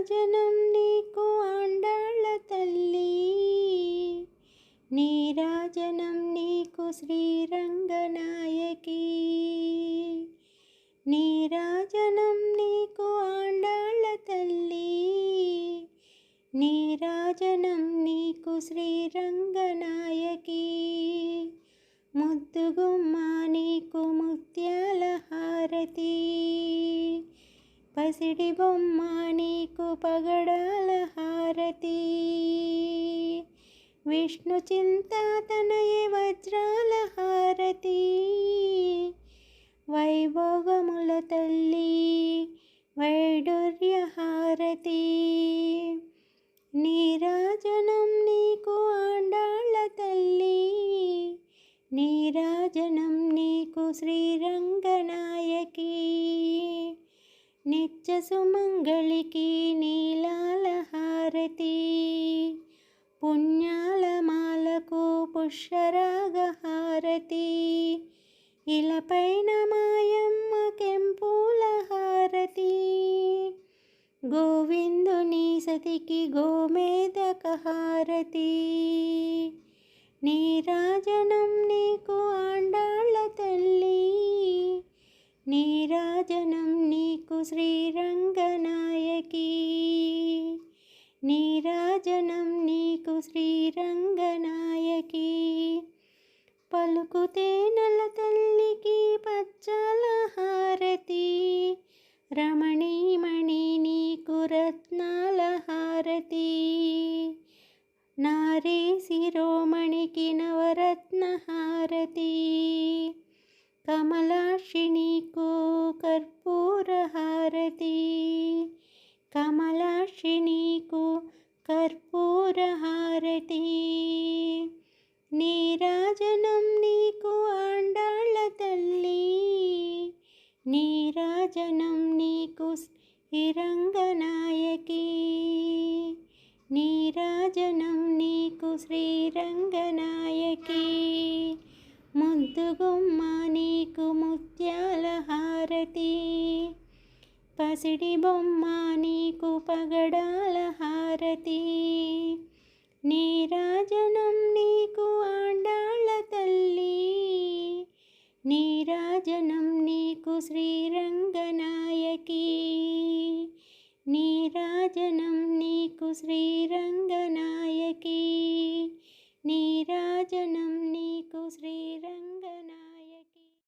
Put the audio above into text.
నీరాజనం నీకు ఆండాళ్ళ తల్లి, నీరాజనం నీకు శ్రీరంగనాయకి, నీరాజనం నీకు ఆండాళ్ళ తల్లి, నీరాజనం నీకు శ్రీరంగనాయకి. ముద్దుగుమ్మ నీకు ముత్యాల హారతి, పసిడి బొమ్మ నీకు పగడాల హారతి, విష్ణు చింతాతనయ వజ్రాల హారతి, వైభోగముల తల్లి వైడూర్య హారతి. నీరాజనం నీకు ఆండాళ్ళ తల్లి, నీరాజనం నీకు శ్రీరంగనాయకి. నిత్య సుమంగళికి నీలాల హారతి, పుణ్యాల మాలకు పుష్యరాగ హారతి, ఇలపైన మాయమ్మ కెంపుల హారతి, గోవిందుని సతికి గోమేదక హారతి. నీరాజనం నీకు ఆండాళ్ళ తల్లి, నీరాజనం నీకు శ్రీరంగనాయకి, నీరాజనం నీకు శ్రీరంగనాయకి. పలుకుతే నల తల్లికి పచ్చల హారతి, రమణీమణి నీకు రత్నాల హారతి, నారీ శిరోమణికి నవరత్న హారతి, కమలాక్షి నీకు కర్పూర హారతి, కమలాక్షి నీకు కర్పూర హారతి. నీరాజనం నీకు ఆండాళ్ళ తల్లి, నీరాజనం నీకు శ్రీరంగనాయకి, నీరాజనం నీకు శ్రీరంగనాయకి. ముద్దుగుమ్మ నీకు ముత్యాల హారతి, పసిడి బొమ్మ నీకు పగడాల హారతి, నీరాజనం నీకు ఆండాళ్ళ తల్లి, నీరాజనం నీకు శ్రీరంగనాయకి, నీరాజనం నీకు శ్రీరంగనాయకి, నీరాజనం నీకు శ్రీరంగనాయకి.